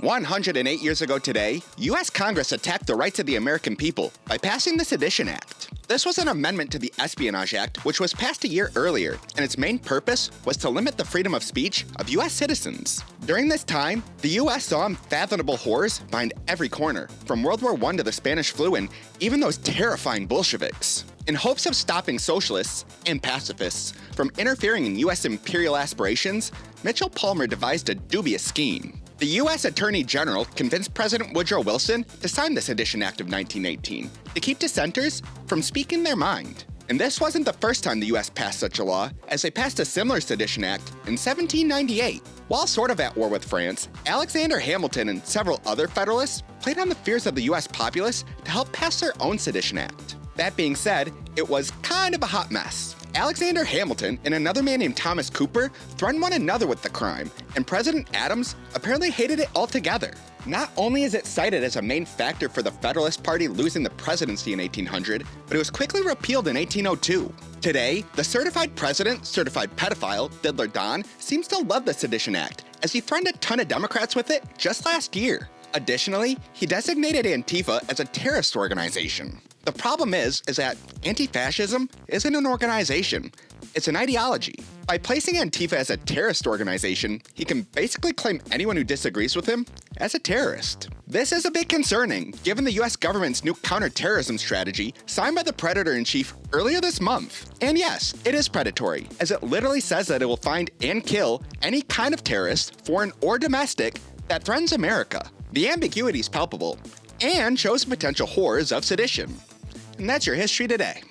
108 years ago today, U.S. Congress attacked the rights of the American people by passing the Sedition Act. This was an amendment to the Espionage Act, which was passed a year earlier, and its main purpose was to limit the freedom of speech of U.S. citizens. During this time, the U.S. saw unfathomable horrors behind every corner, from World War I to the Spanish flu and even those terrifying Bolsheviks. In hopes of stopping socialists and pacifists from interfering in U.S. imperial aspirations, Mitchell Palmer devised a dubious scheme. The U.S. Attorney General convinced President Woodrow Wilson to sign the Sedition Act of 1918 to keep dissenters from speaking their mind. And this wasn't the first time the U.S. passed such a law, as they passed a similar Sedition Act in 1798. While sort of at war with France, Alexander Hamilton and several other Federalists played on the fears of the U.S. populace to help pass their own Sedition Act. That being said, it was kind of a hot mess. Alexander Hamilton and another man named Thomas Cooper threatened one another with the crime, and President Adams apparently hated it altogether. Not only is it cited as a main factor for the Federalist Party losing the presidency in 1800, but it was quickly repealed in 1802. Today, the certified president, certified pedophile, Diddler Don, seems to love the Sedition Act, as he threatened a ton of Democrats with it just last year. Additionally, he designated Antifa as a terrorist organization. The problem is that anti-fascism isn't an organization, it's an ideology. By placing Antifa as a terrorist organization, he can basically claim anyone who disagrees with him as a terrorist. This is a bit concerning, given the US government's new counterterrorism strategy signed by the Predator-in-Chief earlier this month. And yes, it is predatory, as it literally says that it will find and kill any kind of terrorist, foreign or domestic, that threatens America. The ambiguity is palpable, and shows potential horrors of sedition. And that's your history today.